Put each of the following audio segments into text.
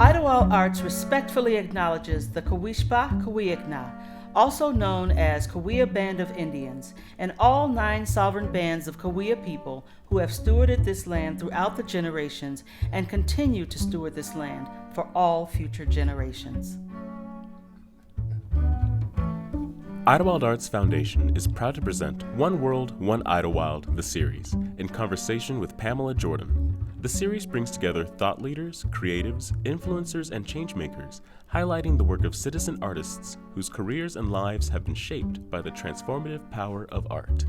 Idyllwild Arts respectfully acknowledges the Kawishpa Kawiakna, also known as Cahuilla Band of Indians, and all 9 sovereign bands of Cahuilla people who have stewarded this land throughout the generations and continue to steward this land for all future generations. Idyllwild Arts Foundation is proud to present One World, One Idyllwild, the series, in conversation with Pamela Jordan. The series brings together thought leaders, creatives, influencers, and changemakers, highlighting the work of citizen artists whose careers and lives have been shaped by the transformative power of art.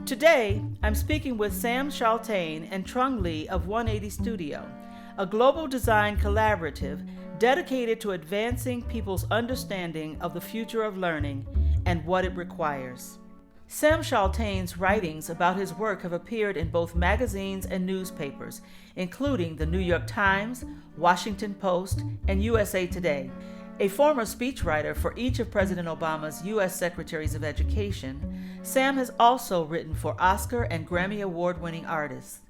Today, I'm speaking with Sam Chaltain and Trung Lee of 180 Studio, a global design collaborative dedicated to advancing people's understanding of the future of learning and what it requires. Sam Chaltain's writings about his work have appeared in both magazines and newspapers, including the New York Times, Washington Post, and USA Today. A former speechwriter for each of President Obama's U.S. Secretaries of Education, Sam has also written for Oscar and Grammy Award-winning artists.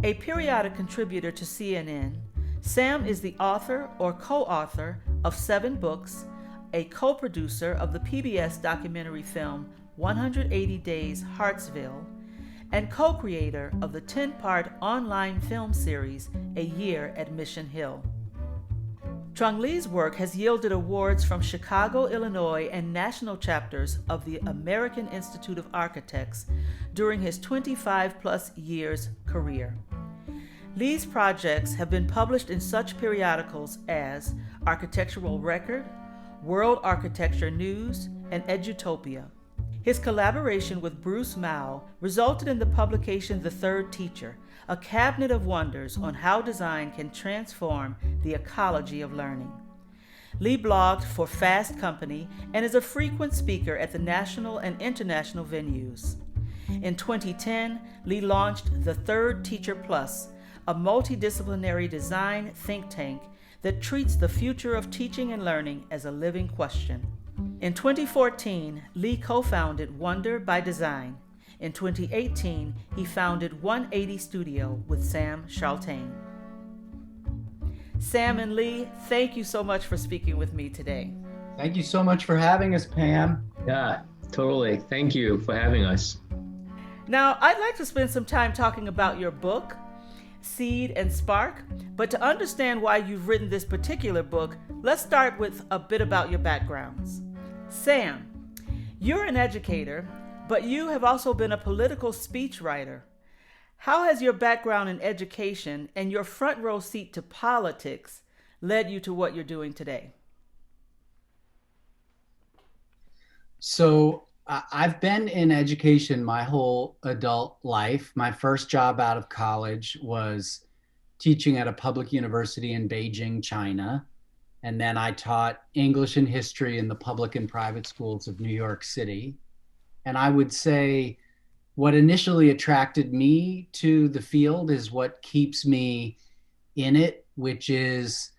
A periodic contributor to CNN, Sam is the author or co-author of 7 books, a co-producer of the PBS documentary film 180 Days Hartsville, and co-creator of the 10-part online film series A Year at Mission Hill. Trung Lee's work has yielded awards from Chicago, Illinois, and national chapters of the American Institute of Architects during his 25-plus years career. Lee's projects have been published in such periodicals as Architectural Record, World Architecture News, and Edutopia. His collaboration with Bruce Mao resulted in the publication The Third Teacher, a cabinet of wonders on how design can transform the ecology of learning. Lee blogged for Fast Company and is a frequent speaker at the national and international venues. In 2010, Lee launched The Third Teacher Plus, a multidisciplinary design think tank that treats the future of teaching and learning as a living question. In 2014, Lee co-founded Wonder by Design. In 2018, he founded 180 Studio with Sam Chaltain. Sam and Lee, thank you so much for speaking with me today. Thank you so much for having us, Pam. Yeah, totally. Thank you for having us. Now, I'd like to spend some time talking about your book, Seed and Spark, but to understand why you've written this particular book, let's start with a bit about your backgrounds. Sam, you're an educator, but you have also been a political speechwriter. How has your background in education and your front row seat to politics led you to what you're doing today? So I've been in education my whole adult life. My first job out of college was teaching at a public university in Beijing, China. And then I taught English and history in the public and private schools of New York City. And I would say what initially attracted me to the field is what keeps me in it, which is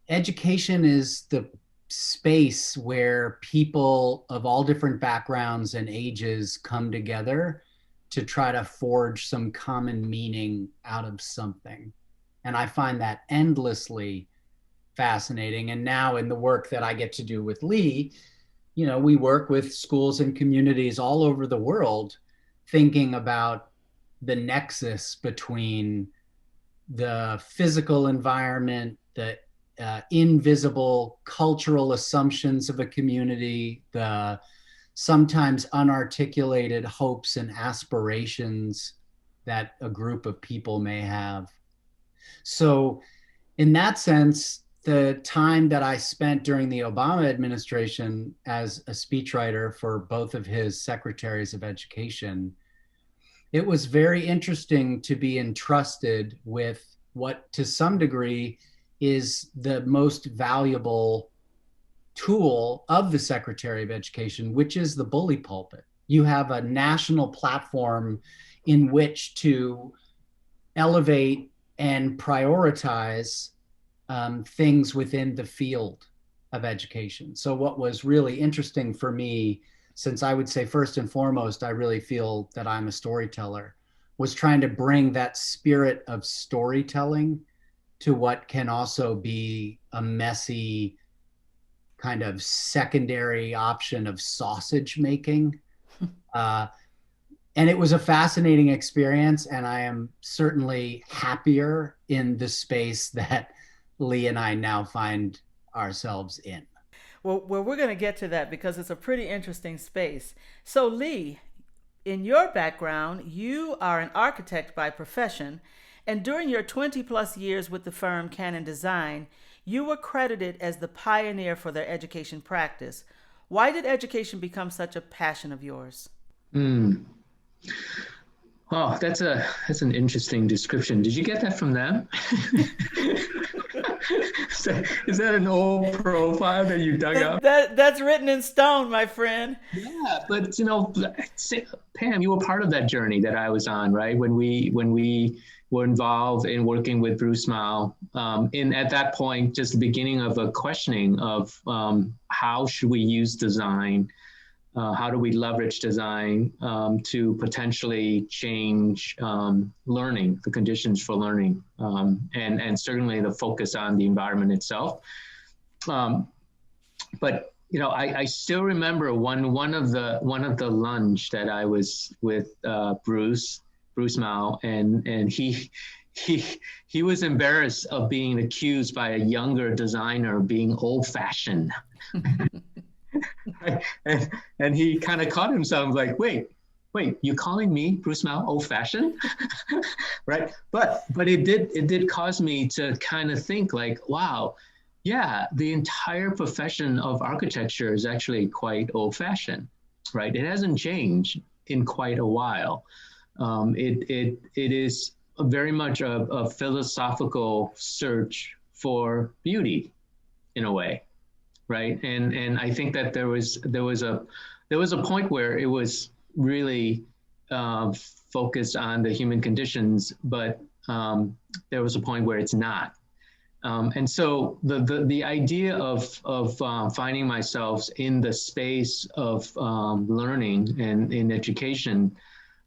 education is the space where people of all different backgrounds and ages come together to try to forge some common meaning out of something. And I find that endlessly fascinating. And now in the work that I get to do with Lee, you know, we work with schools and communities all over the world thinking about the nexus between the physical environment, the invisible cultural assumptions of a community, the sometimes unarticulated hopes and aspirations that a group of people may have. So in that sense, the time that I spent during the Obama administration as a speechwriter for both of his secretaries of education, it was very interesting to be entrusted with what to some degree is the most valuable tool of the Secretary of Education, which is the bully pulpit. You have a national platform in which to elevate and prioritize things within the field of education. So what was really interesting for me, since I would say first and foremost, I really feel that I'm a storyteller, was trying to bring that spirit of storytelling to what can also be a messy kind of secondary option of sausage making. And it was a fascinating experience, and I am certainly happier in the space that Lee and I now find ourselves in. Well, we're going to get to that because it's a pretty interesting space. So, Lee, in your background, you are an architect by profession, and during your 20 plus years with the firm Canon Design, you were credited as the pioneer for their education practice. Why did education become such a passion of yours? Oh, that's an interesting description. Did you get that from them? Is that an old profile that you dug up? That's written in stone, my friend. Yeah, but Pam, you were part of that journey that I was on, right? When we were involved in working with Bruce Mao, at that point, just the beginning of a questioning of how should we use design. How do we leverage design to potentially change learning, the conditions for learning, and certainly the focus on the environment itself. But I still remember one of the lunch that I was with Bruce Mao, and he was embarrassed of being accused by a younger designer of being old-fashioned. And he kind of caught himself like, wait, you calling me, Bruce Mao, old-fashioned? Right? But it did cause me to kind of think like, wow, yeah, the entire profession of architecture is actually quite old-fashioned, right? It hasn't changed in quite a while. It is very much a philosophical search for beauty, in a way. Right, and I think that there was a point where it was really focused on the human conditions, but there was a point where it's not. And so the idea of finding myself in the space of learning and in education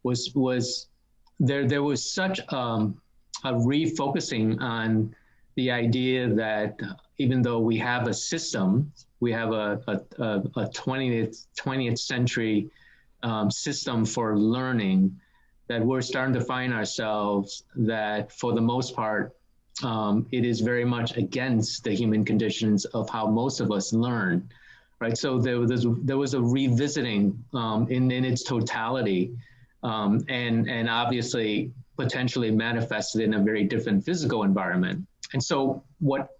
was there was such a refocusing on the idea that even though we have a system, we have a 20th century system for learning, that we're starting to find ourselves that for the most part, it is very much against the human conditions of how most of us learn, right? So there was a revisiting in its totality, and obviously potentially manifested in a very different physical environment. And so what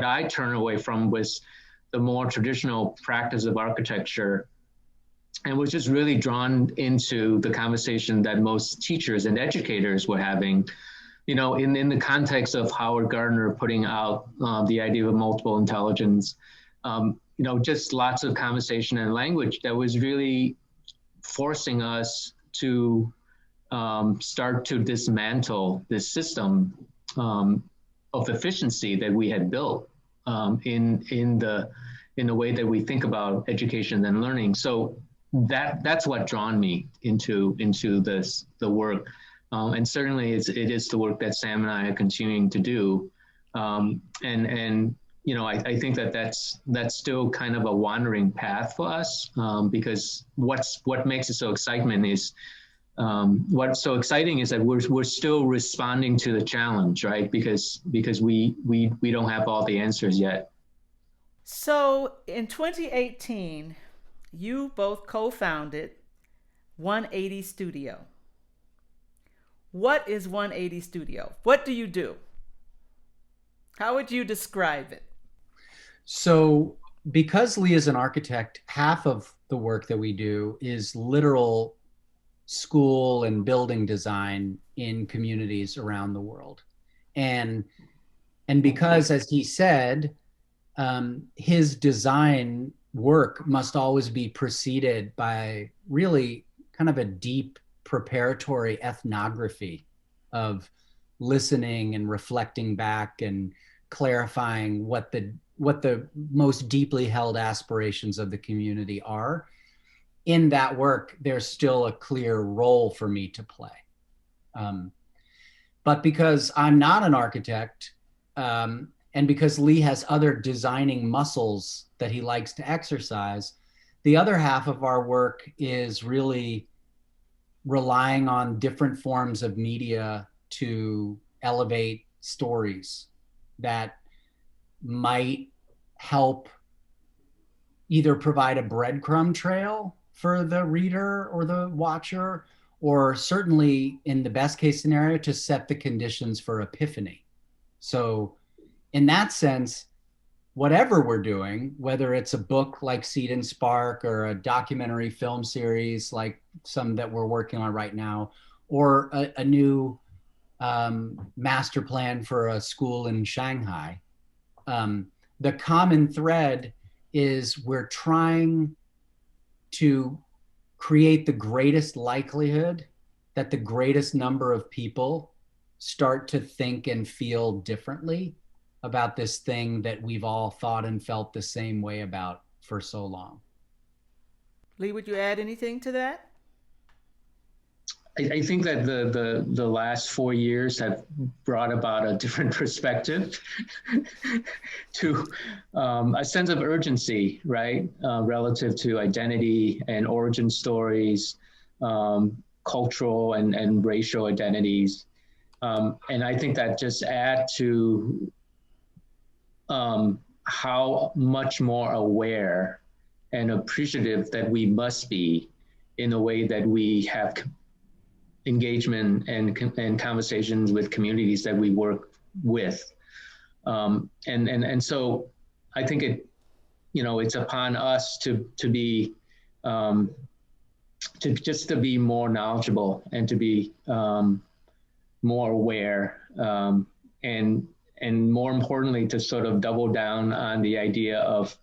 I turned away from was the more traditional practice of architecture, and was just really drawn into the conversation that most teachers and educators were having, in the context of Howard Gardner putting out the idea of multiple intelligence, just lots of conversation and language that was really forcing us to start to dismantle this system of efficiency that we had built in the way that we think about education and learning. So that's what drawn me into the work, and certainly it is the work that Sam and I are continuing to do, and I think that's still kind of a wandering path for us, because what makes it so exciting is. What's so exciting is that we're still responding to the challenge, right? Because we don't have all the answers yet. So in 2018, you both co-founded 180 Studio. What is 180 Studio? What do you do? How would you describe it? So because Lee is an architect, half of the work that we do is literal school and building design in communities around the world. And because, as he said, his design work must always be preceded by really kind of a deep preparatory ethnography of listening and reflecting back and clarifying what the most deeply held aspirations of the community are. In that work, there's still a clear role for me to play. But because I'm not an architect, and because Lee has other designing muscles that he likes to exercise, the other half of our work is really relying on different forms of media to elevate stories that might help either provide a breadcrumb trail for the reader or the watcher, or certainly in the best case scenario, to set the conditions for epiphany. So in that sense, whatever we're doing, whether it's a book like Seed and Spark or a documentary film series like some that we're working on right now, or a new master plan for a school in Shanghai, the common thread is we're trying to create the greatest likelihood that the greatest number of people start to think and feel differently about this thing that we've all thought and felt the same way about for so long. Lee, would you add anything to that? I think that the last 4 years have brought about a different perspective to a sense of urgency, right? Relative to identity and origin stories, cultural and racial identities. And I think that just add to how much more aware and appreciative that we must be in a way that we have engagement and conversations with communities that we work with. And so I think it's upon us to be, to be more knowledgeable and to be more aware, and more importantly, to sort of double down on the idea of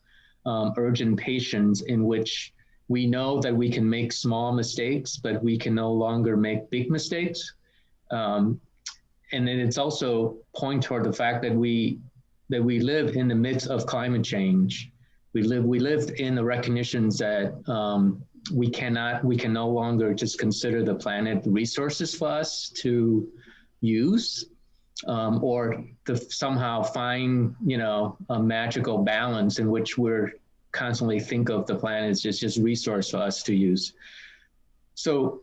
urgent patience, in which we know that we can make small mistakes, but we can no longer make big mistakes. And then it's also point toward the fact that we live in the midst of climate change. We live in the recognitions that we can no longer just consider the planet resources for us to use, or to somehow find, a magical balance in which we're constantly think of the planet as just resource for us to use. So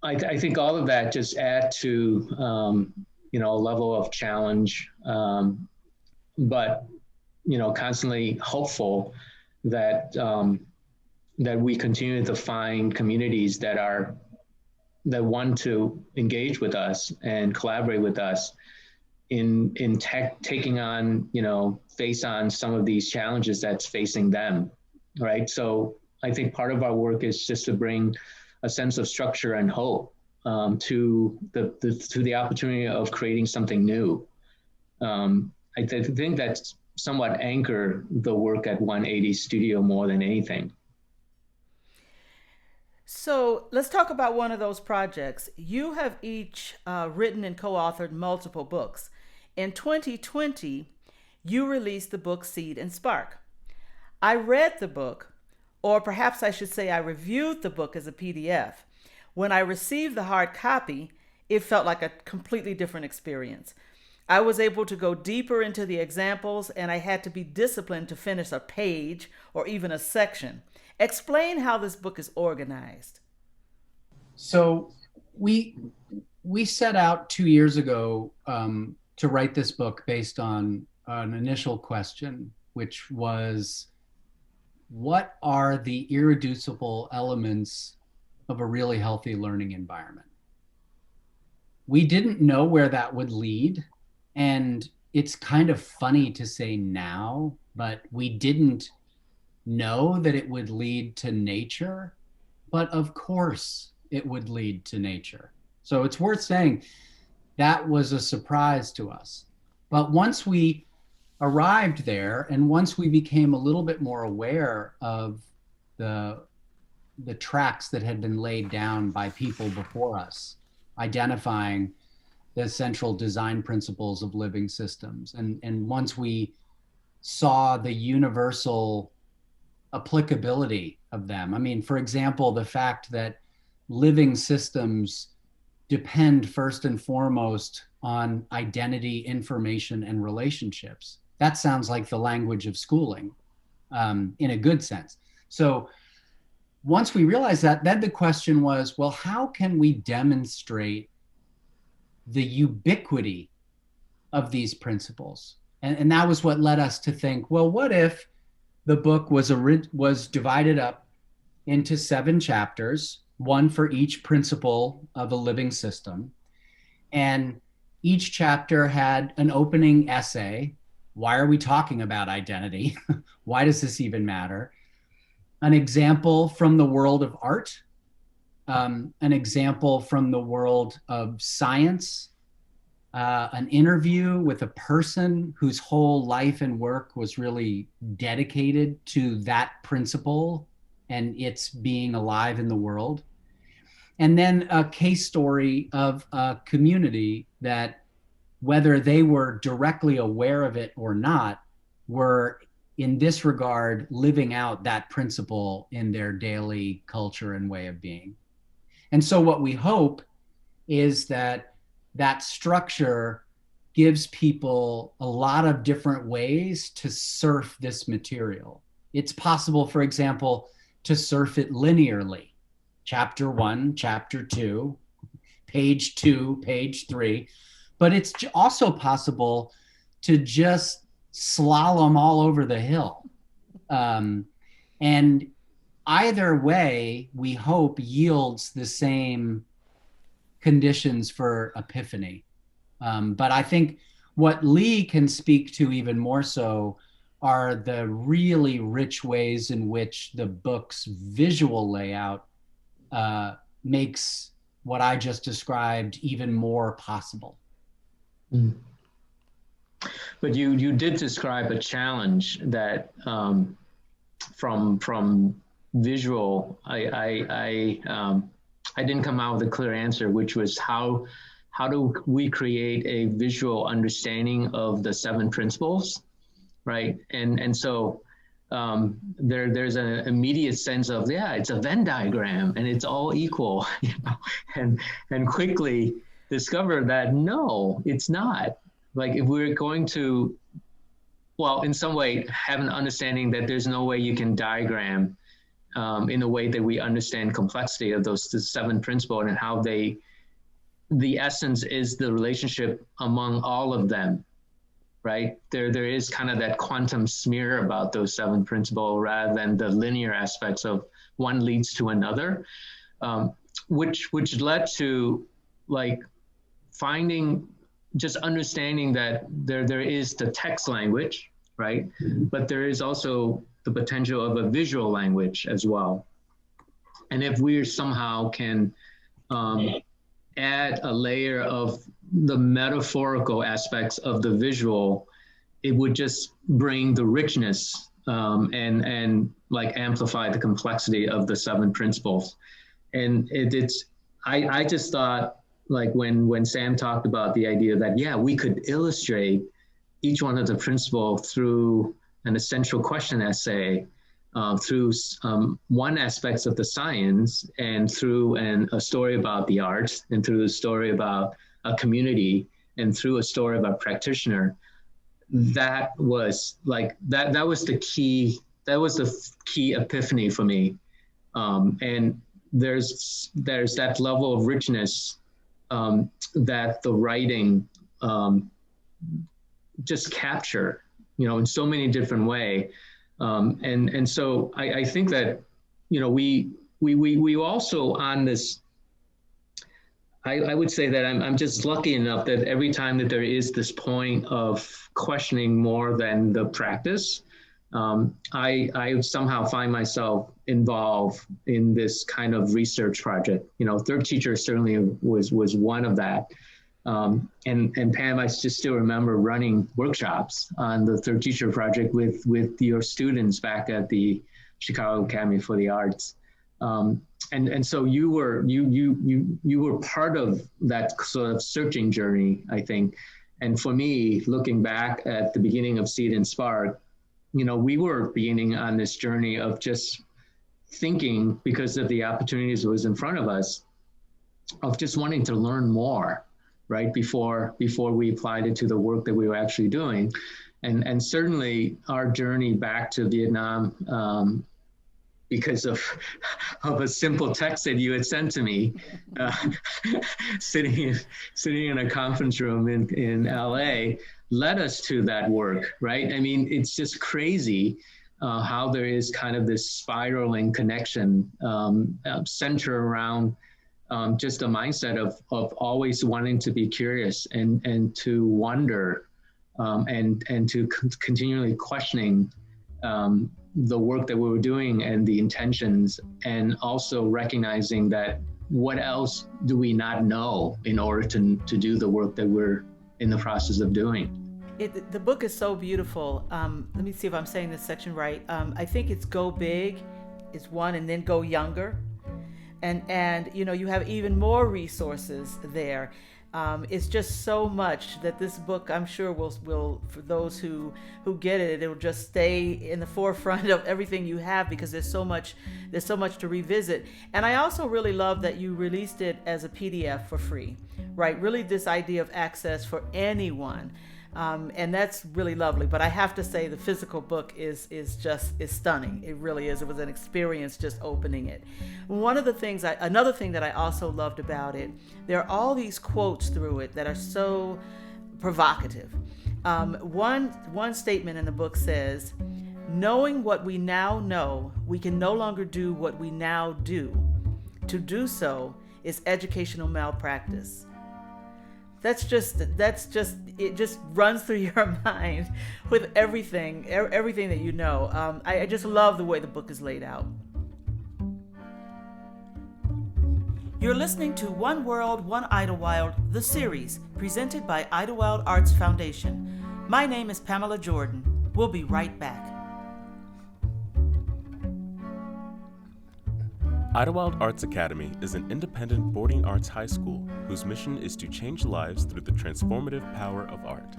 I think all of that just add to, a level of challenge, but, constantly hopeful that, that we continue to find communities that want to engage with us and collaborate with us in taking on, face on some of these challenges that's facing them, right? So I think part of our work is just to bring a sense of structure and hope to the opportunity of creating something new. I think that's somewhat anchor the work at 180 Studio more than anything. So let's talk about one of those projects. You have each written and co-authored multiple books. In 2020, you released the book Seed and Spark. I read the book, or perhaps I should say I reviewed the book as a PDF. When I received the hard copy, it felt like a completely different experience. I was able to go deeper into the examples, and I had to be disciplined to finish a page or even a section. Explain how this book is organized. So we set out 2 years ago to write this book based on an initial question, which was, what are the irreducible elements of a really healthy learning environment? We didn't know where that would lead. And it's kind of funny to say now, but we didn't know that it would lead to nature, but of course it would lead to nature. So it's worth saying that was a surprise to us. But once we arrived there, and once we became a little bit more aware of the tracks that had been laid down by people before us, identifying the central design principles of living systems, and once we saw the universal applicability of them. I mean, for example, the fact that living systems depend first and foremost on identity, information, and relationships. That sounds like the language of schooling, in a good sense. So once we realized that, then the question was, well, how can we demonstrate the ubiquity of these principles? And that was what led us to think, well, what if the book was divided up into 7 chapters, one for each principle of a living system. And each chapter had an opening essay. Why are we talking about identity? Why does this even matter? An example from the world of art, an example from the world of science, an interview with a person whose whole life and work was really dedicated to that principle and its being alive in the world. And then a case story of a community that, whether they were directly aware of it or not, were in this regard living out that principle in their daily culture and way of being. And so what we hope is that that structure gives people a lot of different ways to surf this material. It's possible, for example, to surf it linearly. Chapter 1, chapter 2, page 2, page 3. But it's also possible to just slalom all over the hill. And either way, we hope yields the same conditions for epiphany. But I think what Lee can speak to even more so are the really rich ways in which the book's visual layout makes what I just described even more possible. Mm. But you did describe a challenge that from visual, I didn't come out with a clear answer, which was how do we create a visual understanding of the 7 principles, right? And so there's an immediate sense of, yeah, it's a Venn diagram and it's all equal, you know, and quickly discover that no, it's not. Like if we're going to, well, in some way have an understanding that there's no way you can diagram in a way that we understand complexity of those 7 principles and how the essence is the relationship among all of them, right? There is kind of that quantum smear about those 7 principles rather than the linear aspects of one leads to another, which led to like just understanding that there is the text language, right? But there is also the potential of a visual language as well. And if we somehow can add a layer of the metaphorical aspects of the visual, it would just bring the richness and like amplify the complexity of the 7 principles. And I just thought, like when Sam talked about the idea that, yeah, we could illustrate each one of the principles through an essential question essay, through one aspects of the science, and through a story about the arts, and through a story about a community, and through a story about practitioner. That was like that was the key epiphany for me. And there's that level of richness that the writing just capture, you know, in so many different ways. And so I think that, you know, we also on this, I would say that I'm just lucky enough that every time that there is this point of questioning more than the practice, I somehow find myself involved in this kind of research project. You know, Third Teacher certainly was one of that. And Pam, I just still remember running workshops on the Third Teacher project with your students back at the Chicago Academy for the Arts. And so you were part of that sort of searching journey, I think. And for me, looking back at the beginning of Seed and Spark, you know, we were beginning on this journey of just thinking, because of the opportunities that was in front of us, just wanting to learn more, right, before we applied it to the work that we were actually doing. And certainly our journey back to Vietnam, because of a simple text that you had sent to me, sitting in a conference room in LA, led us to that work, right? I mean, it's just crazy how there is kind of this spiraling connection centered around just a mindset of always wanting to be curious and to wonder and to continually questioning the work that we were doing and the intentions, and also recognizing that what else do we not know in order to do the work that we're in the process of doing. The book is so beautiful. Let me see if I'm saying this section right. I think it's Go Big is one, and then Go Younger. And you know, you have even more resources there. It's just so much that this book, I'm sure, will for those who get it, it'll just stay in the forefront of everything you have, because there's so much to revisit. And I also really love that you released it as a PDF for free, right? Really, this idea of access for anyone. And that's really lovely. But I have to say, the physical book is stunning. It really is. It was an experience just opening it. Another thing that I also loved about it, there are all these quotes through it that are so provocative. One statement in the book says, "Knowing what we now know, we can no longer do what we now do. To do so is educational malpractice." That's just it just runs through your mind with everything that you know. I just love the way the book is laid out. You're listening to One World, One Idyllwild, the series, presented by Idyllwild Arts Foundation. My name is Pamela Jordan. We'll be right back. Idyllwild Arts Academy is an independent boarding arts high school whose mission is to change lives through the transformative power of art.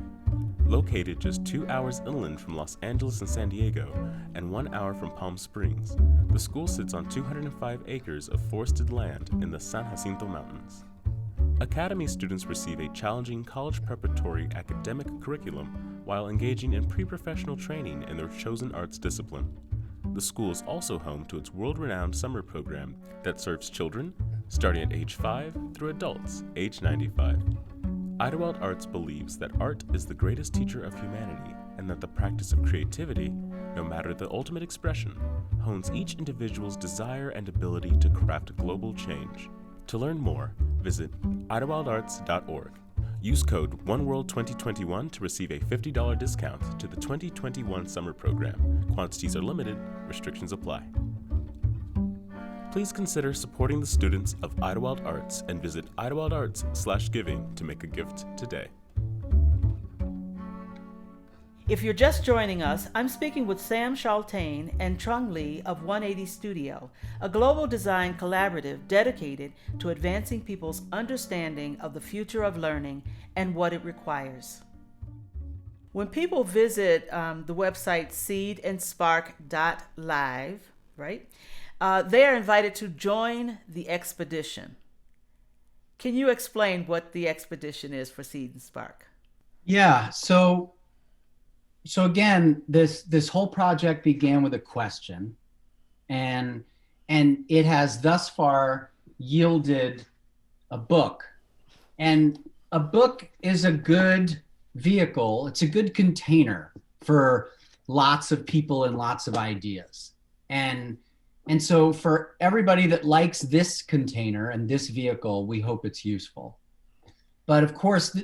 Located just 2 hours inland from Los Angeles and San Diego, and 1 hour from Palm Springs, the school sits on 205 acres of forested land in the San Jacinto Mountains. Academy students receive a challenging college preparatory academic curriculum while engaging in pre-professional training in their chosen arts discipline. The school is also home to its world-renowned summer program that serves children starting at age 5 through adults age 95. Idyllwild Arts believes that art is the greatest teacher of humanity, and that the practice of creativity, no matter the ultimate expression, hones each individual's desire and ability to craft global change. To learn more, visit idyllwildarts.org. Use code OneWorld2021 to receive a $50 discount to the 2021 summer program. Quantities are limited, restrictions apply. Please consider supporting the students of Idyllwild Arts and visit idyllwildarts.com/giving to make a gift today. If you're just joining us, I'm speaking with Sam Chaltain and Trung of 180 Studio, a global design collaborative dedicated to advancing people's understanding of the future of learning and what it requires. When people visit the website seedandspark.live, right, they are invited to join the expedition. Can you explain what the expedition is for Seed and Spark? Yeah, so again, this whole project began with a question, and it has thus far yielded a book. And a book is a good vehicle. It's a good container for lots of people and lots of ideas. And so for everybody that likes this container and this vehicle, we hope it's useful. But of course,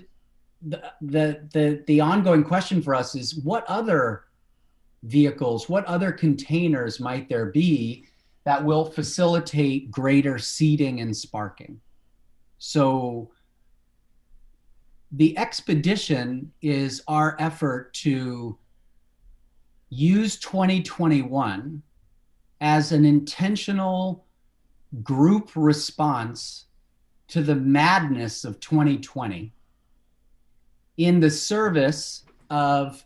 the ongoing question for us is, what other vehicles, what other containers might there be that will facilitate greater seeding and sparking? So the expedition is our effort to use 2021 as an intentional group response to the madness of 2020, in the service of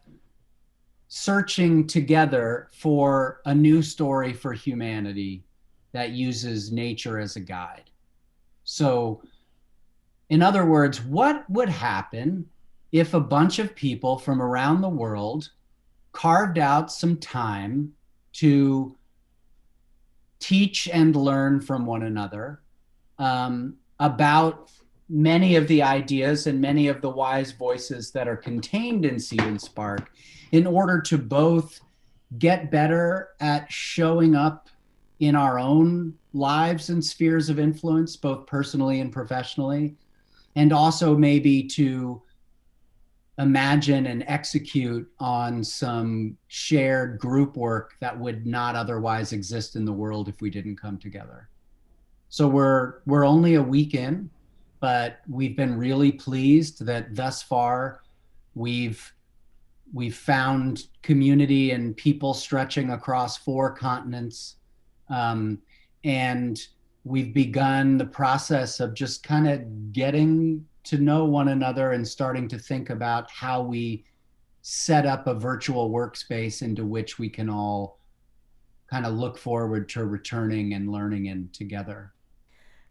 searching together for a new story for humanity that uses nature as a guide. So In other words, what would happen if a bunch of people from around the world carved out some time to teach and learn from one another about many of the ideas and many of the wise voices that are contained in Seed and Spark, in order to both get better at showing up in our own lives and spheres of influence, both personally and professionally, and also maybe to imagine and execute on some shared group work that would not otherwise exist in the world if we didn't come together. So we're only a week in, but we've been really pleased that thus far we've found community and people stretching across 4 continents, and we've begun the process of just kind of getting to know one another and starting to think about how we set up a virtual workspace into which we can all kind of look forward to returning and learning in together.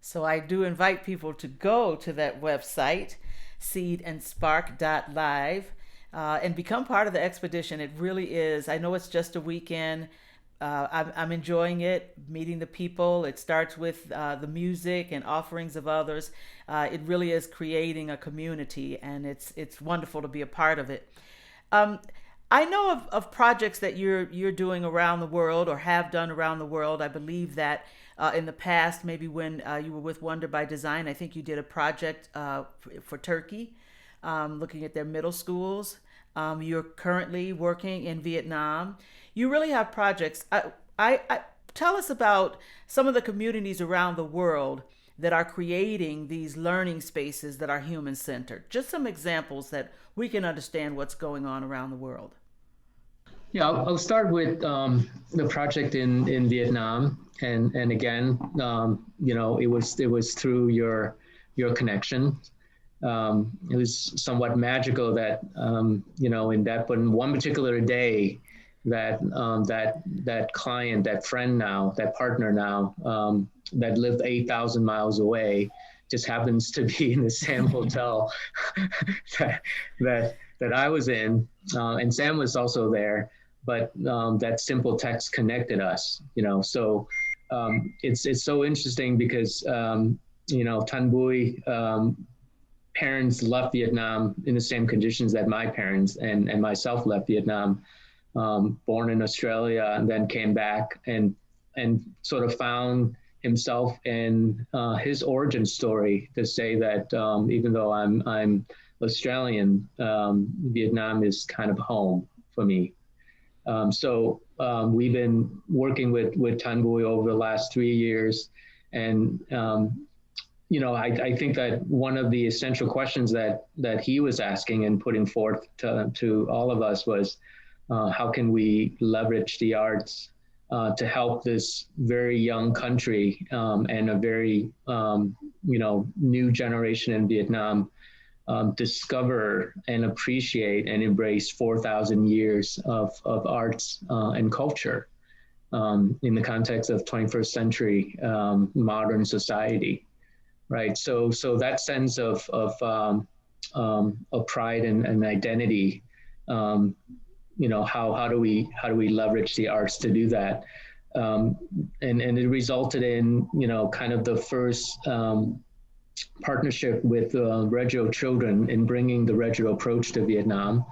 So I do invite people to go to that website, seedandspark.live, and become part of the expedition. It really is. I know it's just a weekend. I'm enjoying it, meeting the people. It starts with the music and offerings of others. It really is creating a community, and it's wonderful to be a part of it. I know of projects that you're doing around the world or have done around the world. I believe that in the past, maybe when you were with Wonder by Design, I think you did a project for Turkey, looking at their middle schools. You're currently working in Vietnam. You really have projects. I tell us about some of the communities around the world that are creating these learning spaces that are human-centered. Just some examples that we can understand what's going on around the world. Yeah, I'll start with the project in Vietnam, and again, it was through your connection. It was somewhat magical that in that one particular day, that client, that friend now, that partner now, that lived 8,000 miles away, just happens to be in the same hotel that I was in, and Sam was also there. But that simple text connected us, So it's so interesting because Tan Bui parents left Vietnam in the same conditions that my parents and myself left Vietnam. Born in Australia and then came back and sort of found himself in his origin story to say that even though I'm Australian, Vietnam is kind of home for me. So we've been working with Tan Bui over the last 3 years, and I think that one of the essential questions that he was asking and putting forth to all of us was, how can we leverage the arts to help this very young country and a very new generation in Vietnam discover and appreciate and embrace 4,000 years of arts and culture in the context of 21st century modern society, right? So that sense of pride and identity. How do we leverage the arts to do that? And it resulted in kind of the first partnership with Regio children in bringing the Regio approach to Vietnam,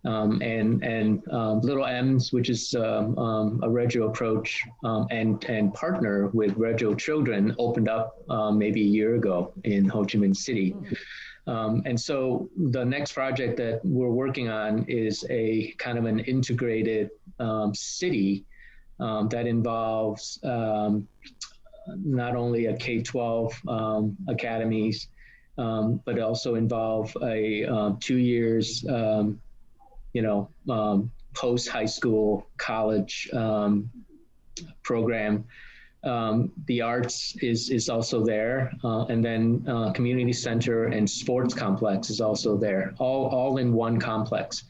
and Little M's, which is a Regio approach, and partner with Regio children, opened up maybe a year ago in Ho Chi Minh City. And so the next project that we're working on is a kind of an integrated city that involves not only a K-12 academies, but also involve a 2 years, post-high school college program. The arts is also there, and then community center and sports complex is also there, all in one complex.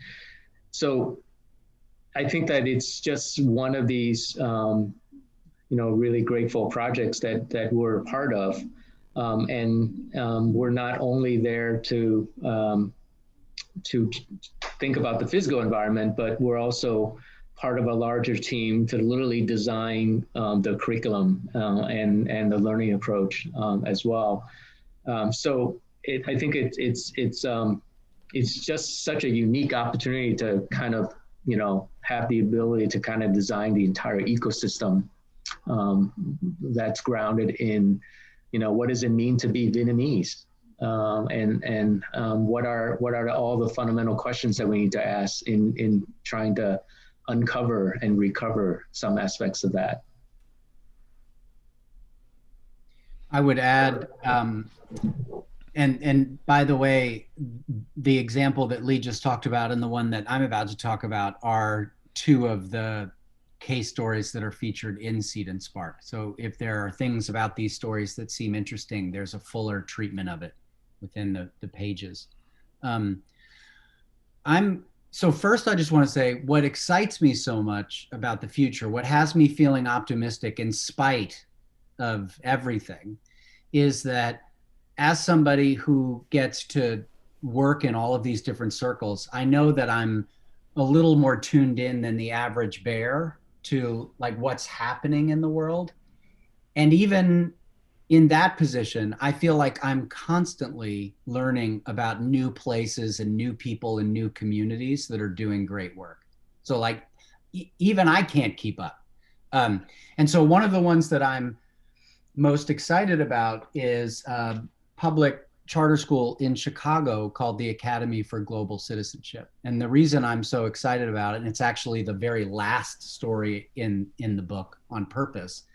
So I think that it's just one of these really grateful projects that we're a part of, We're not only there to think about the physical environment, but we're also part of a larger team to literally design the curriculum and the learning approach as well. So I think it's just such a unique opportunity to kind of, have the ability to kind of design the entire ecosystem that's grounded in, what does it mean to be Vietnamese? What are all the fundamental questions that we need to ask in trying to uncover and recover some aspects of that. I would add, and by the way, the example that Lee just talked about and the one that I'm about to talk about are two of the case stories that are featured in Seed and Spark. So if there are things about these stories that seem interesting, there's a fuller treatment of it within the pages. So first, I just want to say what excites me so much about the future, what has me feeling optimistic in spite of everything, is that as somebody who gets to work in all of these different circles, I know that I'm a little more tuned in than the average bear to like what's happening in the world. And even in that position, I feel like I'm constantly learning about new places and new people and new communities that are doing great work. So like, even I can't keep up. And so one of the ones that I'm most excited about is a public charter school in Chicago called the Academy for Global Citizenship. And the reason I'm so excited about it, and it's actually the very last story in the book on purpose,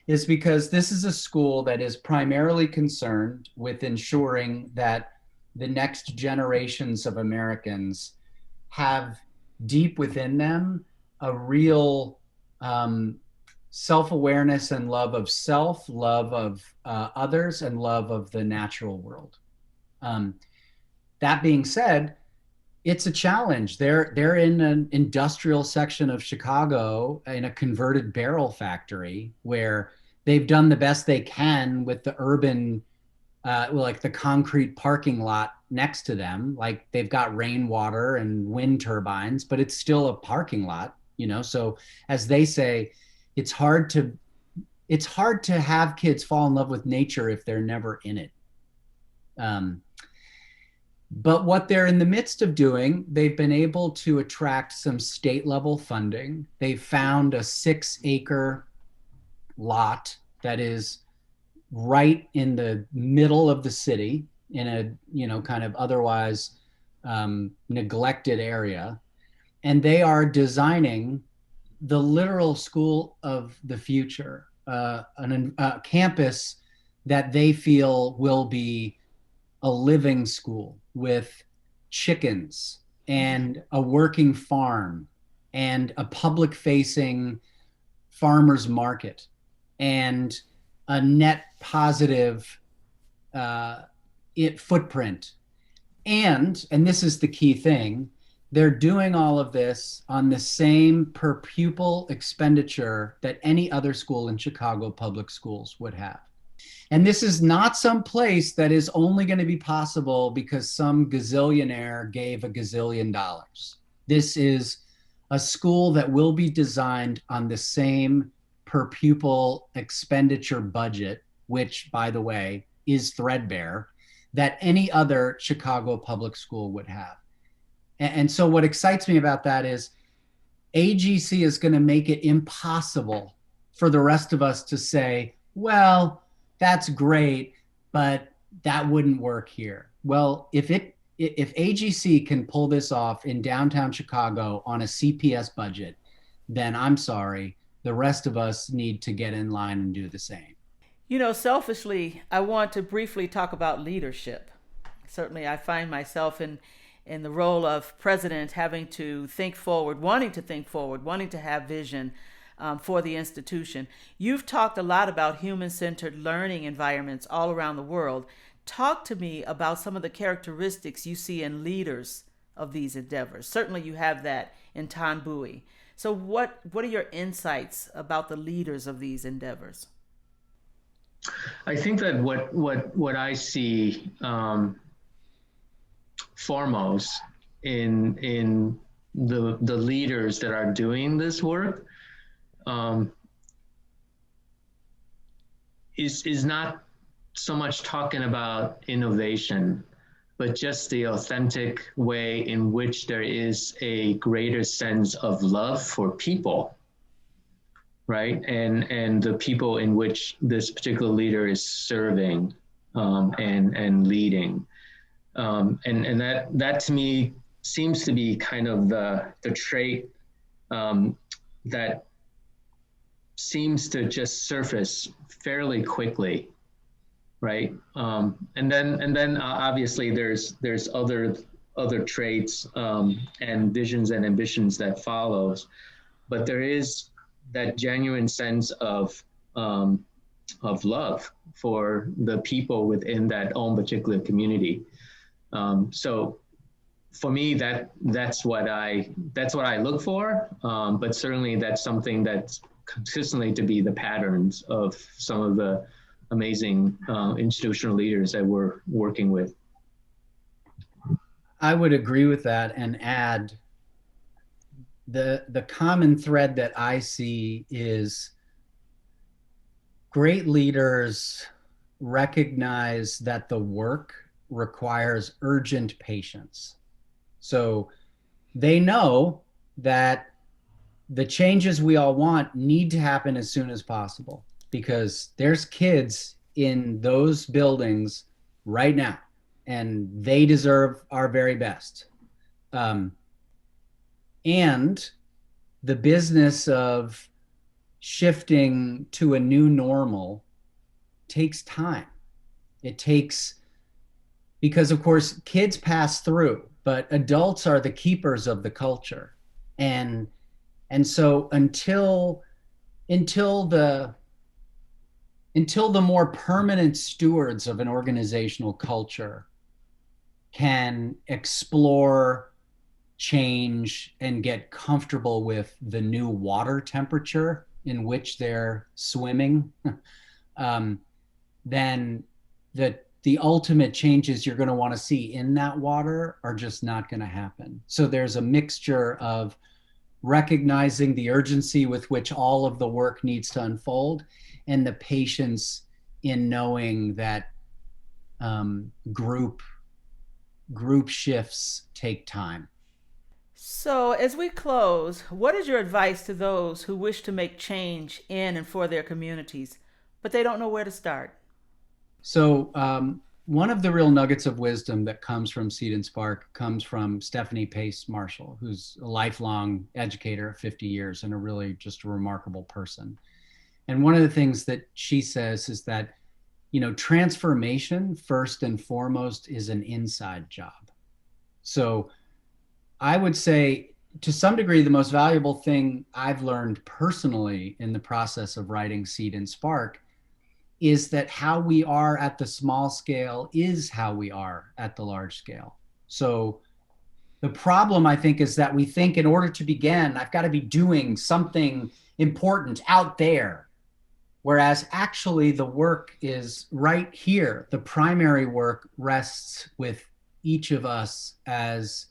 is because this is a school that is primarily concerned with ensuring that the next generations of Americans have deep within them a real self-awareness and love of self, love of others, and love of the natural world. That being said, it's a challenge. They're in an industrial section of Chicago in a converted barrel factory where they've done the best they can with the urban, like the concrete parking lot next to them. Like they've got rainwater and wind turbines, but it's still a parking lot, So as they say, it's hard to have kids fall in love with nature if they're never in it. But what they're in the midst of doing, they've been able to attract some state level funding. They've found a 6-acre lot that is right in the middle of the city in a, kind of otherwise neglected area. And they are designing the literal school of the future, a campus that they feel will be a living school with chickens and a working farm and a public facing farmer's market and a net positive footprint. And this is the key thing, they're doing all of this on the same per pupil expenditure that any other school in Chicago public schools would have. And this is not some place that is only going to be possible because some gazillionaire gave a gazillion dollars. This is a school that will be designed on the same per pupil expenditure budget, which, by the way, is threadbare, that any other Chicago public school would have. And so what excites me about that is AGC is going to make it impossible for the rest of us to say, well, that's great, but that wouldn't work here. Well, if AGC can pull this off in downtown Chicago on a CPS budget, then I'm sorry, the rest of us need to get in line and do the same. Selfishly, I want to briefly talk about leadership. Certainly, I find myself in the role of president having to think forward, wanting to have vision for the institution. You've talked a lot about human-centered learning environments all around the world. Talk to me about some of the characteristics you see in leaders of these endeavors. Certainly you have that in Tan Bui. So what are your insights about the leaders of these endeavors? I think that what I see foremost in the leaders that are doing this work is not so much talking about innovation, but just the authentic way in which there is a greater sense of love for people, right? And the people in which this particular leader is serving and leading. And that to me seems to be kind of the trait that seems to just surface fairly quickly, right? And then obviously there's other traits and visions and ambitions that follows, but there is that genuine sense of love for the people within that own particular community. So for me, that's what I look for. But certainly that's something that's consistently to be the patterns of some of the amazing institutional leaders that we're working with. I would agree with that and add the common thread that I see is great leaders recognize that the work requires urgent patience. So they know that the changes we all want need to happen as soon as possible because there's kids in those buildings right now and they deserve our very best. And the business of shifting to a new normal takes time. It takes, because of course kids pass through, but adults are the keepers of the culture. And so until the more permanent stewards of an organizational culture can explore change and get comfortable with the new water temperature in which they're swimming, then the ultimate changes you're going to want to see in that water are just not going to happen. So there's a mixture of recognizing the urgency with which all of the work needs to unfold and the patience in knowing that group shifts take time. So, as we close, what is your advice to those who wish to make change in and for their communities, but they don't know where to start? So, one of the real nuggets of wisdom that comes from Seed and Spark comes from Stephanie Pace Marshall, who's a lifelong educator of 50 years and a really just a remarkable person. And one of the things that she says is that, transformation first and foremost is an inside job. So I would say, to some degree, the most valuable thing I've learned personally in the process of writing Seed and Spark is that how we are at the small scale is how we are at the large scale. So the problem, I think, is that we think in order to begin, I've got to be doing something important out there. Whereas actually the work is right here. The primary work rests with each of us as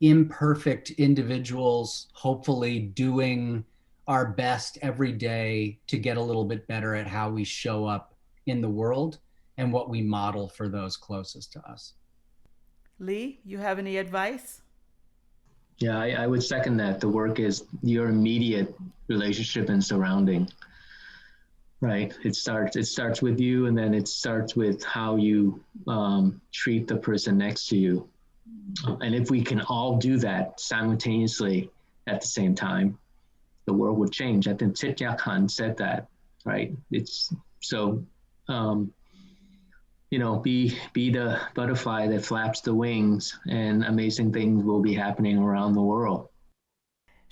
imperfect individuals, hopefully doing our best every day to get a little bit better at how we show up in the world and what we model for those closest to us. Lee, you have any advice? Yeah, I would second that. The work is your immediate relationship and surrounding, right? It starts with you, and then it starts with how you treat the person next to you. And if we can all do that simultaneously at the same time, the world would change. I think Chaltain said that, right? It's so, be the butterfly that flaps the wings, and amazing things will be happening around the world.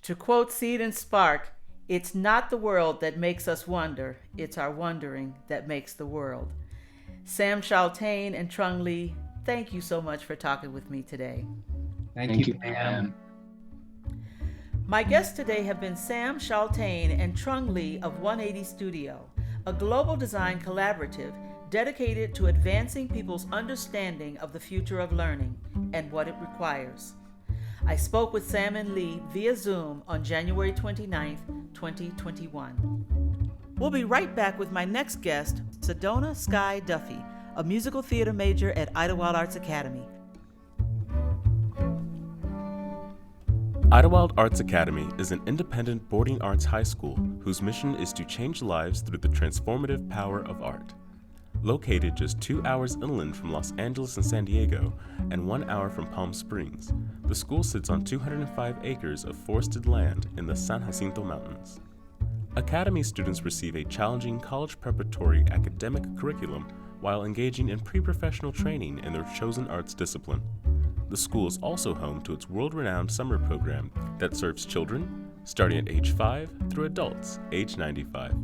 To quote Seed and Spark, it's not the world that makes us wonder, it's our wondering that makes the world. Sam Chaltain and Trung Lee, thank you so much for talking with me today. Thank you, Pam. My guests today have been Sam Chaltain and Trung Lee of 180 Studio, a global design collaborative dedicated to advancing people's understanding of the future of learning and what it requires. I spoke with Sam and Lee via Zoom on January 29th, 2021. We'll be right back with my next guest, Sedona-Sky Duffy, a musical theater major at Idyllwild Arts Academy. Idyllwild Arts Academy is an independent boarding arts high school whose mission is to change lives through the transformative power of art. Located just 2 hours inland from Los Angeles and San Diego and 1 hour from Palm Springs, the school sits on 205 acres of forested land in the San Jacinto Mountains. Academy students receive a challenging college preparatory academic curriculum while engaging in pre-professional training in their chosen arts discipline. The school is also home to its world-renowned summer program that serves children starting at age 5 through adults age 95.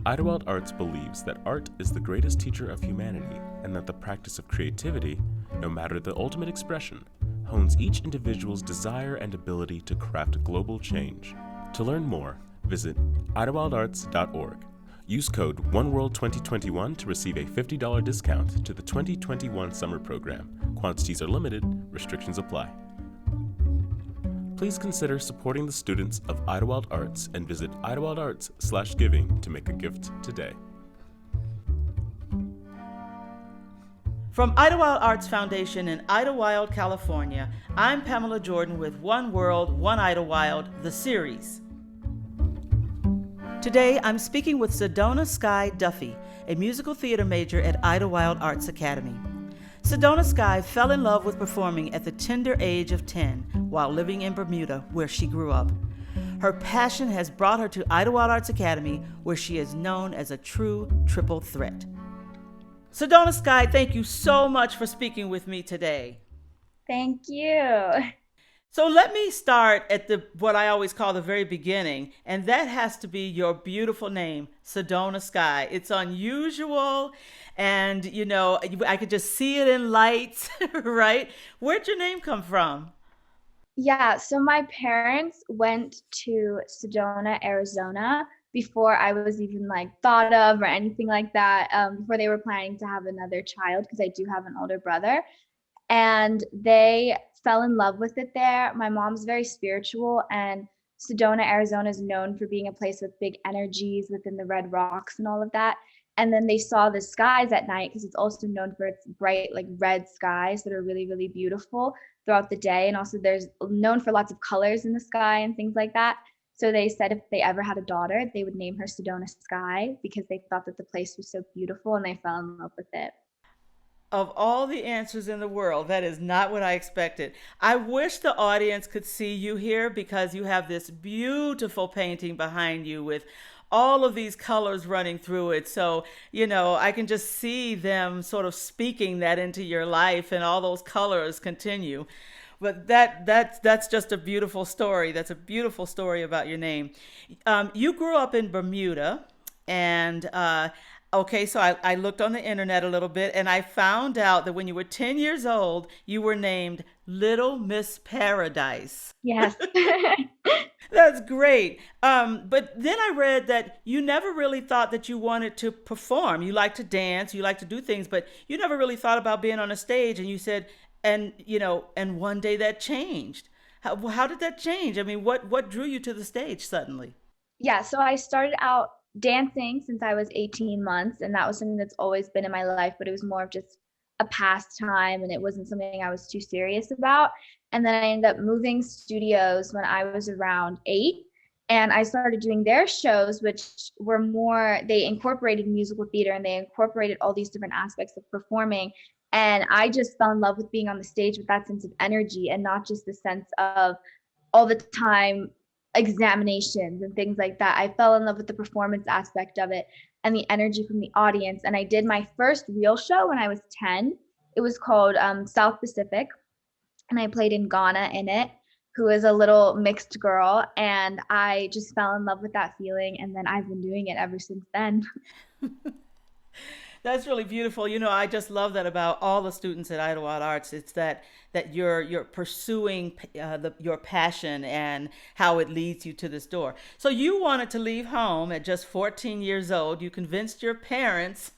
Idyllwild Arts believes that art is the greatest teacher of humanity and that the practice of creativity, no matter the ultimate expression, hones each individual's desire and ability to craft global change. To learn more, visit idyllwildarts.org. Use code OneWorld2021 to receive a $50 discount to the 2021 summer program. Quantities are limited, restrictions apply. Please consider supporting the students of Idyllwild Arts and visit idyllwildarts.com/giving to make a gift today. From Idyllwild Arts Foundation in Idyllwild, California, I'm Pamela Jordan with One World, One Idyllwild, the series. Today, I'm speaking with Sedona-Sky Duffy, a musical theater major at Idyllwild Arts Academy. Sedona-Sky fell in love with performing at the tender age of 10 while living in Bermuda, where she grew up. Her passion has brought her to Idyllwild Arts Academy, where she is known as a true triple threat. Sedona-Sky, thank you so much for speaking with me today. Thank you. So let me start at what I always call the very beginning, and that has to be your beautiful name, Sedona-Sky. It's unusual, and I could just see it in lights, right? Where'd your name come from? Yeah, so my parents went to Sedona, Arizona before I was even thought of or anything like that, before they were planning to have another child, because I do have an older brother. And they fell in love with it there. My mom's very spiritual, and Sedona, Arizona is known for being a place with big energies within the red rocks and all of that. And then they saw the skies at night, because it's also known for its bright red skies that are really, really beautiful throughout the day. And also there's known for lots of colors in the sky and things like that. So they said if they ever had a daughter, they would name her Sedona-Sky, because they thought that the place was so beautiful and they fell in love with it. Of all the answers in the world, that is not what I expected. I wish the audience could see you here, because you have this beautiful painting behind you with all of these colors running through it. So, I can just see them sort of speaking that into your life, and all those colors continue. But that's just a beautiful story. That's a beautiful story about your name. You grew up in Bermuda, and okay, so I looked on the internet a little bit, and I found out that when you were 10 years old, you were named Little Miss Paradise. Yes. That's great. But then I read that you never really thought that you wanted to perform. You like to dance, you like to do things, but you never really thought about being on a stage. And you said, and one day that changed. How did that change? I mean, what drew you to the stage suddenly? Yeah, so I started out dancing since I was 18 months, and that was something that's always been in my life, but it was more of just a pastime, and it wasn't something I was too serious about. And then I ended up moving studios when I was around 8, and I started doing their shows, which were more, they incorporated musical theater, and they incorporated all these different aspects of performing. And I just fell in love with being on the stage with that sense of energy, and not just the sense of all the time examinations and things like that. I fell in love with the performance aspect of it and the energy from the audience. And I did my first real show when I was 10. It was called South Pacific, and I played in Ghana in it, who is a little mixed girl. And I just fell in love with that feeling, and then I've been doing it ever since then. That's really beautiful. I just love that about all the students at Idyllwild Arts. It's that you're pursuing your passion and how it leads you to this door. So you wanted to leave home at just 14 years old. You convinced your parents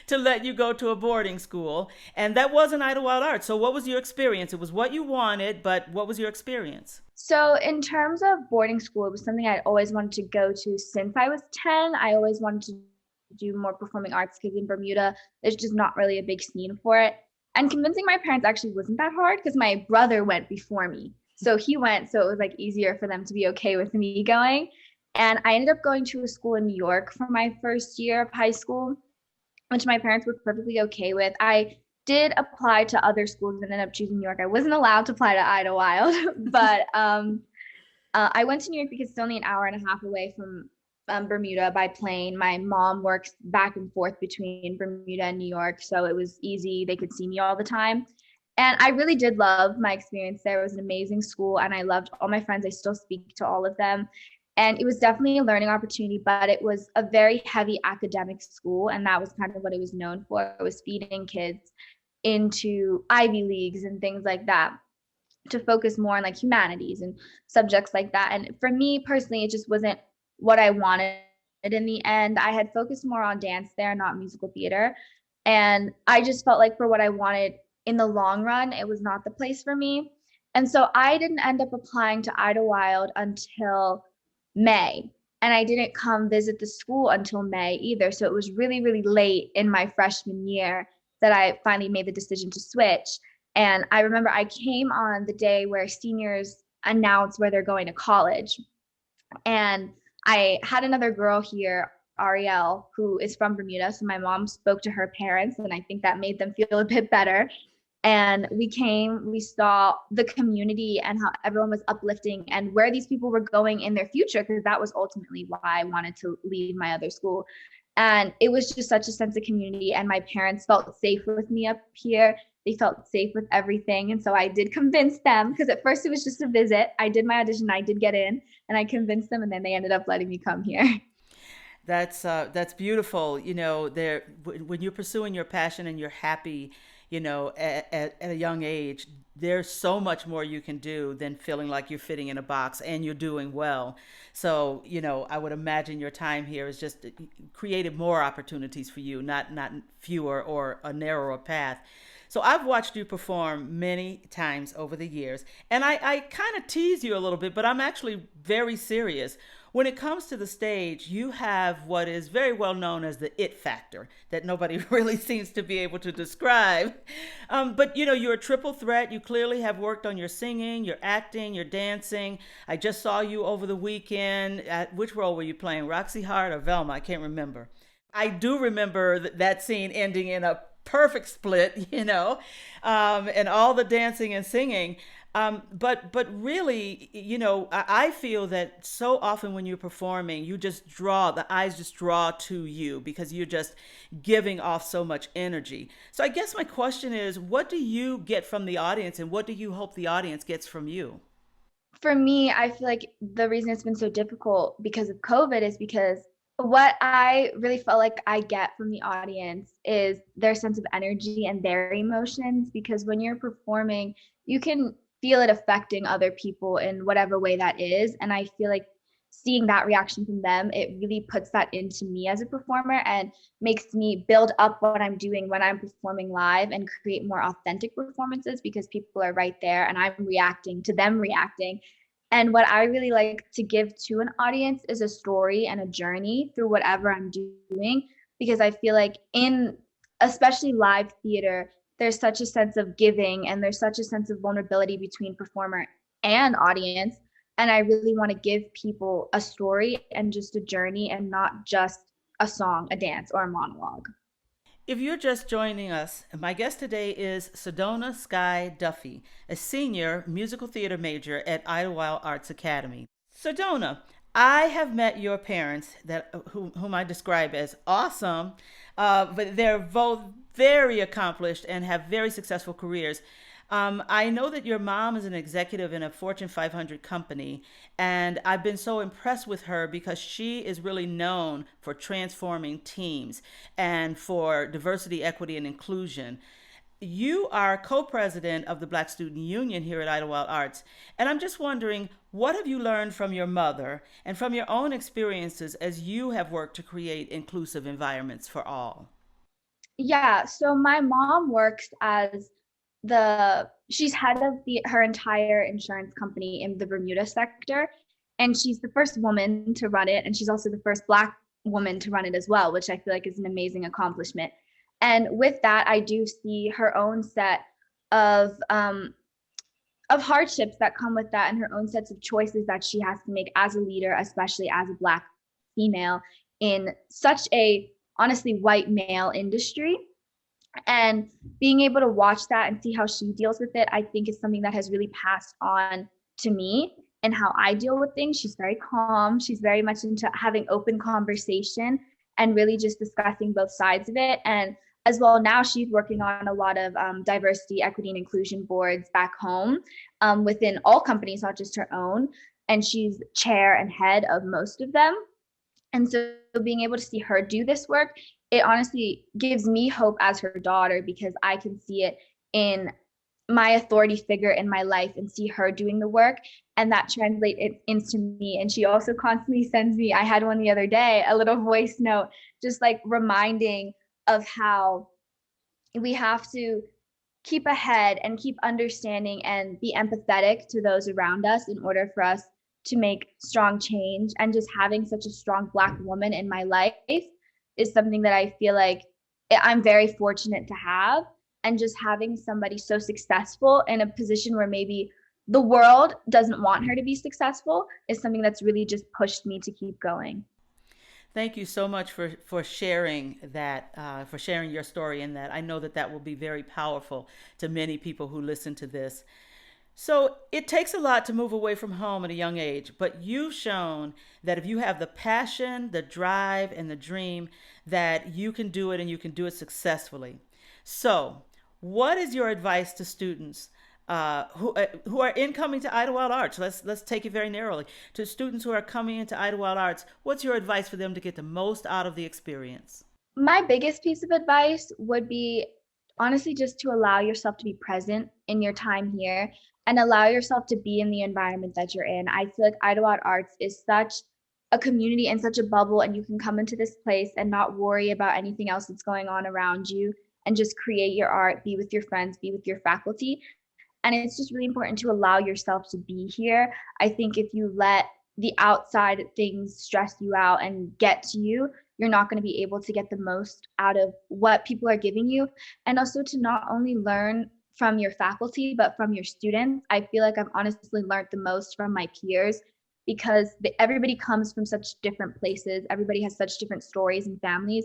to let you go to a boarding school, and that wasn't Idyllwild Arts. So what was your experience? It was what you wanted, but what was your experience? So in terms of boarding school, it was something I always wanted to go to since I was 10. I always wanted to do more performing arts because in Bermuda, there's just not really a big scene for it. And convincing my parents actually wasn't that hard because my brother went before me. So he went, so it was like easier for them to be okay with me going. And I ended up going to a school in New York for my first year of high school, which my parents were perfectly okay with. I did apply to other schools and ended up choosing New York. I wasn't allowed to apply to Idyllwild, but I went to New York because it's only an hour and a half away from Bermuda by plane. My mom works back and forth between Bermuda and New York, so it was easy. They could see me all the time. And I really did love my experience there. It was an amazing school, and I loved all my friends. I still speak to all of them. And it was definitely a learning opportunity, but it was a very heavy academic school, and that was kind of what it was known for. It was feeding kids into Ivy Leagues and things like that to focus more on like humanities and subjects like that. And for me personally, it just wasn't what I wanted in the end. I had focused more on dance there, not musical theater. And I just felt like for what I wanted in the long run, it was not the place for me. And so I didn't end up applying to Idyllwild until May. And I didn't come visit the school until May either. So it was really, really late in my freshman year that I finally made the decision to switch. And I remember I came on the day where seniors announce where they're going to college. And I had another girl here, Ariel, who is from Bermuda. So my mom spoke to her parents, and I think that made them feel a bit better. And we saw the community and how everyone was uplifting and where these people were going in their future, because that was ultimately why I wanted to leave my other school. And it was just such a sense of community, and my parents felt safe with me up here. They felt safe with everything. And so I did convince them, because at first it was just a visit. I did my audition, I did get in, and I convinced them, and then they ended up letting me come here. That's beautiful. When you're pursuing your passion and you're happy, at a young age, there's so much more you can do than feeling like you're fitting in a box, and you're doing well. So, I would imagine your time here has just created more opportunities for you, not fewer or a narrower path. So I've watched you perform many times over the years, and I kind of tease you a little bit, but I'm actually very serious. When it comes to the stage, you have what is very well known as the it factor that nobody really seems to be able to describe. But you're a triple threat. You clearly have worked on your singing, your acting, your dancing. I just saw you over the weekend. Which role were you playing? Roxy Hart or Velma? I can't remember. I do remember that scene ending in a perfect split, and all the dancing and singing. But really, I feel that so often when you're performing, the eyes just draw to you because you're just giving off so much energy. So I guess my question is, what do you get from the audience, and what do you hope the audience gets from you? For me, I feel like the reason it's been so difficult because of COVID is because what I really felt like I get from the audience is their sense of energy and their emotions, because when you're performing, you can feel it affecting other people in whatever way that is. And I feel like seeing that reaction from them, it really puts that into me as a performer and makes me build up what I'm doing when I'm performing live and create more authentic performances, because people are right there and I'm reacting to them reacting. And what I really like to give to an audience is a story and a journey through whatever I'm doing, because I feel like in especially live theater, there's such a sense of giving and there's such a sense of vulnerability between performer and audience. And I really want to give people a story and just a journey and not just a song, a dance, or a monologue. If you're just joining us, my guest today is Sedona-Sky Duffy, a senior musical theater major at Idyllwild Arts Academy. Sedona, I have met your parents, whom I describe as awesome, but they're both very accomplished and have very successful careers. I know that your mom is an executive in a Fortune 500 company, and I've been so impressed with her because she is really known for transforming teams and for diversity, equity, and inclusion. You are co-president of the Black Student Union here at Idyllwild Arts, and I'm just wondering, what have you learned from your mother and from your own experiences as you have worked to create inclusive environments for all? Yeah, so my mom works as she's head of her entire insurance company in the Bermuda sector, and she's the first woman to run it, and she's also the first Black woman to run it as well, which I feel like is an amazing accomplishment. And with that, I do see her own set of hardships that come with that, and her own sets of choices that she has to make as a leader, especially as a Black female in such a honestly white male industry. And being able to watch that and see how she deals with it, I think is something that has really passed on to me and how I deal with things. She's very calm. She's very much into having open conversation and really just discussing both sides of it. And as well, now she's working on a lot of diversity, equity, and inclusion boards back home within all companies, not just her own. And she's chair and head of most of them. And so being able to see her do this work, it honestly gives me hope as her daughter, because I can see it in my authority figure in my life and see her doing the work, and that translates it into me. And she also constantly sends me, I had one the other day, a little voice note, just like reminding of how we have to keep ahead and keep understanding and be empathetic to those around us in order for us to make strong change. And just having such a strong Black woman in my life is something that I feel like I'm very fortunate to have. And just having somebody so successful in a position where maybe the world doesn't want her to be successful is something that's really just pushed me to keep going. Thank you so much for sharing that, for sharing your story in that. I know that that will be very powerful to many people who listen to this. So it takes a lot to move away from home at a young age, but you've shown that if you have the passion, the drive, and the dream, that you can do it and you can do it successfully. So what is your advice to students who are incoming to Idyllwild Arts? Let's take it very narrowly. To students who are coming into Idyllwild Arts, what's your advice for them to get the most out of the experience? My biggest piece of advice would be honestly just to allow yourself to be present in your time here and allow yourself to be in the environment that you're in. I feel like Idyllwild Arts is such a community and such a bubble, and you can come into this place and not worry about anything else that's going on around you and just create your art, be with your friends, be with your faculty. And it's just really important to allow yourself to be here. I think if you let the outside things stress you out and get to you, you're not going to be able to get the most out of what people are giving you. And also to not only learn from your faculty, but from your students. I feel like I've honestly learned the most from my peers, because everybody comes from such different places. Everybody has such different stories and families.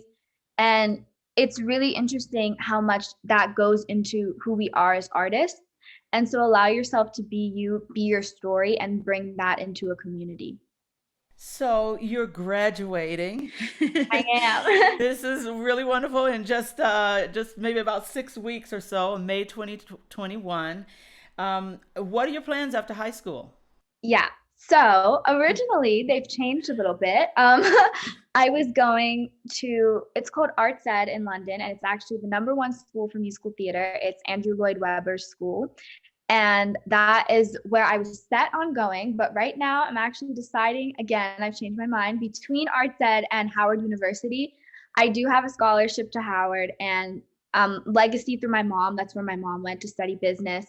And it's really interesting how much that goes into who we are as artists. And so allow yourself to be you, be your story, and bring that into a community. So you're graduating. I am. This is really wonderful in just maybe about 6 weeks or so, May 2021. What are your plans after high school? Yeah. So originally they've changed a little bit. I was going to, it's called Arts Ed in London, and it's actually the #1 school for musical theater. It's Andrew Lloyd Webber's school. And that is where I was set on going. But right now I'm actually deciding, again, I've changed my mind, between Arts Ed and Howard University. I do have a scholarship to Howard, and legacy through my mom. That's where my mom went to study business.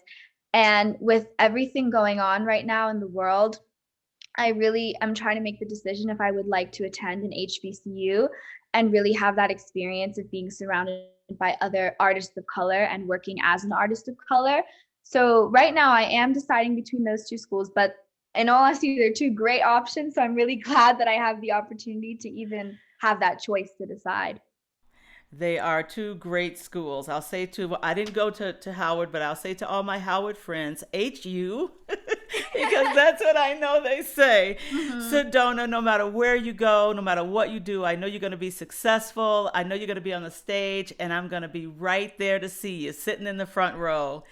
And with everything going on right now in the world, I really am trying to make the decision if I would like to attend an HBCU and really have that experience of being surrounded by other artists of color and working as an artist of color. So right now I am deciding between those two schools, but in all honesty, they're two great options. So I'm really glad that I have the opportunity to even have that choice to decide. They are two great schools. I'll say I didn't go to Howard, but I'll say to all my Howard friends, HU, because that's what I know they say. Mm-hmm. Sedona, no matter where you go, no matter what you do, I know you're going to be successful. I know you're going to be on the stage, and I'm going to be right there to see you, sitting in the front row.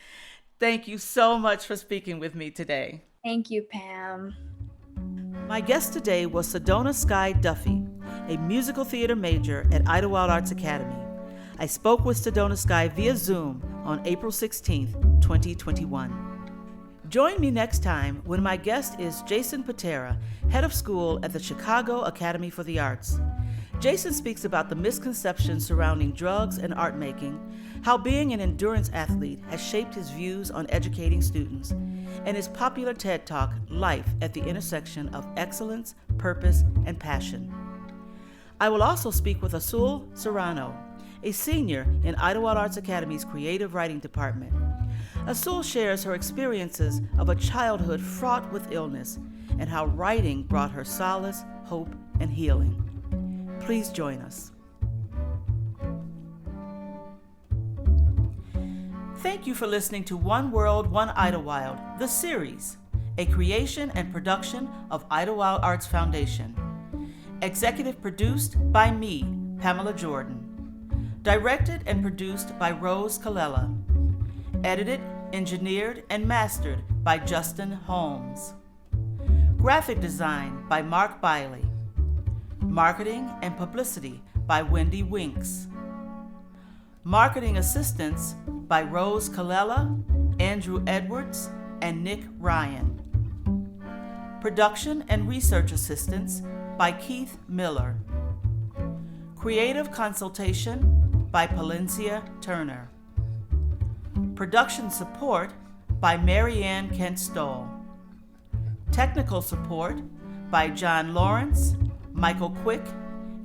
Thank you so much for speaking with me today. Thank you, Pam. My guest today was Sedona-Sky Duffy, a musical theater major at Idyllwild Arts Academy. I spoke with Sedona-Sky via Zoom on April 16th, 2021. Join me next time when my guest is Jason Patera, head of school at the Chicago Academy for the Arts. Jason speaks about the misconceptions surrounding drugs and art making, how being an endurance athlete has shaped his views on educating students, and his popular TED Talk, Life at the Intersection of Excellence, Purpose, and Passion. I will also speak with Asul Serrano, a senior in Idyllwild Arts Academy's Creative Writing Department. Asul shares her experiences of a childhood fraught with illness and how writing brought her solace, hope, and healing. Please join us. Thank you for listening to One World, One Idyllwild, the series, a creation and production of Idyllwild Arts Foundation. Executive produced by me, Pamela Jordan. Directed and produced by Rose Colella. Edited, engineered, and mastered by Justin Holmes. Graphic design by Mark Biley. Marketing and publicity by Wendy Winks. Marketing assistance by Rose Colella, Andrew Edwards, and Nick Ryan. Production and research assistance by Keith Miller. Creative consultation by Palencia Turner. Production support by Marianne Kent-Stoll. Technical support by John Lawrence, Michael Quick,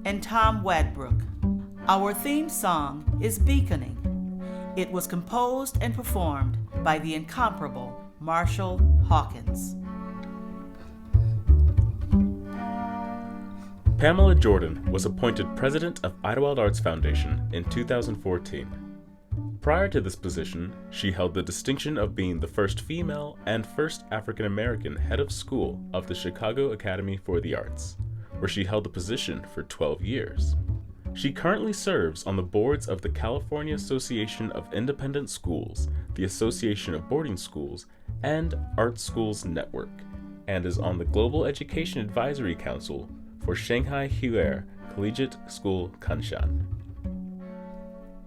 and Tom Wadbrook. Our theme song is Beaconing. It was composed and performed by the incomparable Marshall Hawkins. Pamela Jordan was appointed president of Idyllwild Arts Foundation in 2014. Prior to this position, she held the distinction of being the first female and first African American head of school of the Chicago Academy for the Arts, where she held the position for 12 years. She currently serves on the boards of the California Association of Independent Schools, the Association of Boarding Schools, and Art Schools Network, and is on the Global Education Advisory Council for Shanghai Huer Collegiate School Kanshan.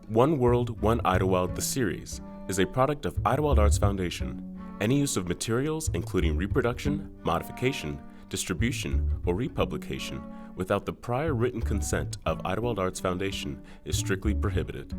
One World, One Idyllwild, the series, is a product of Idyllwild Arts Foundation. Any use of materials, including reproduction, modification, distribution, or republication, without the prior written consent of Idyllwild Arts Foundation is strictly prohibited.